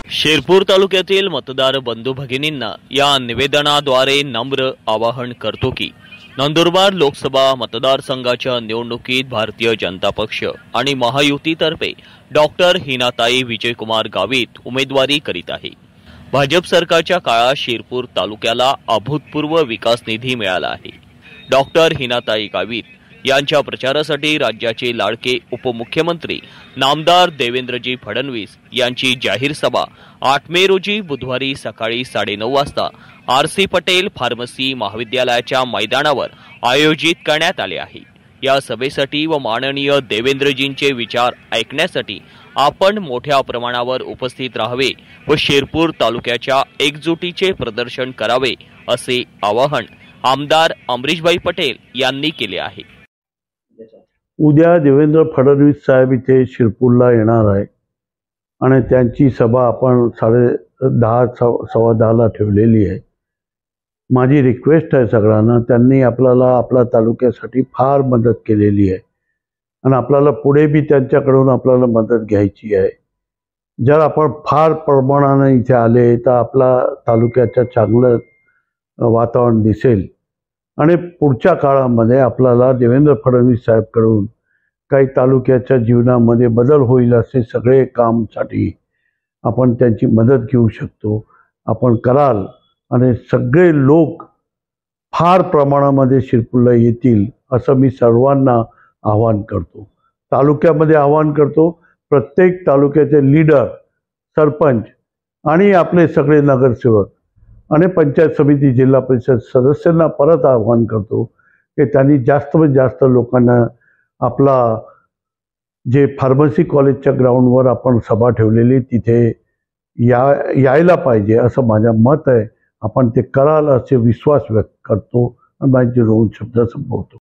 शिरपूर तालुक्यातील मतदार बंधू भगिनींना या निवेदनाद्वारे नम्र आवाहन करतो की नंदुरबार लोकसभा मतदारसंघाच्या निवडणुकीत भारतीय जनता पक्ष आणि महायुतीतर्फे डॉक्टर हिनाताई विजयकुमार गावित उमेदवारी करीत आहे। भाजप सरकारच्या काळात शिरपूर तालुक्याला अभूतपूर्व विकास निधी मिळाला आहे। डॉक्टर हिनाताई गावित यांच्या प्रचारासाठी राज्याचे लाडके उपमुख्यमंत्री नामदार देवेंद्रजी फडणवीस यांची जाहीर सभा 8 मे रोजी बुधवारी सकाळी 9:30 वाजता आर.सी. पटेल फार्मसी महाविद्यालयाच्या मैदानावर आयोजित करण्यात आले आहे। या सभेसाठी व माननीय देवेंद्रजींचे विचार ऐकण्यासाठी आपण मोठ्या प्रमाणावर उपस्थित राहावे व शिरपूर तालुक्याच्या एकजुटीचे प्रदर्शन करावे असे आवाहन आमदार अमरीशभाई पटेल यांनी केले आहे। उद्या देवेंद्र फडणवीस साहेब इथे शिरपूरला येणार आहे आणि त्यांची सभा आपण 10:30 सव्वा 10ला ठेवलेली आहे। माझी रिक्वेस्ट आहे सगळ्यांना, त्यांनी आपल्या तालुक्यासाठी फार मदत केलेली आहे आणि आपल्याला पुढे बी त्यांच्याकडून आपल्याला मदत घ्यायची आहे। जर आपण फार प्रमाणाने इथे आले तर आपला तालुक्याचं चांगलं वातावरण दिसेल आणि पुढच्या काळामध्ये आपल्याला देवेंद्र फडणवीस साहेबकडून काही तालुक्याच्या जीवनामध्ये बदल होईल असे सगळे कामसाठी आपण त्यांची मदत घेऊ शकतो। आपण कराल आणि सगळे लोक फार प्रमाणामध्ये शिरपूरला येतील असं मी सर्वांना आवाहन करतो। तालुक्यामध्ये आवाहन करतो, प्रत्येक तालुक्याचे लीडर, सरपंच आणि आपले सगळे नगरसेवक आणि पंचायत समिती जिल्हा परिषद सदस्यांना परत आवाहन करतो की त्यांनी जास्तीत जास्त लोकांना आपला जे फार्मसी कॉलेजच्या ग्राउंडवर आपण सभा ठेवलेली तिथे यायला पाहिजे असं माझं मत आहे। आपण ते कराल असे विश्वास व्यक्त करतो आणि माझे 2 शब्द संपवतो।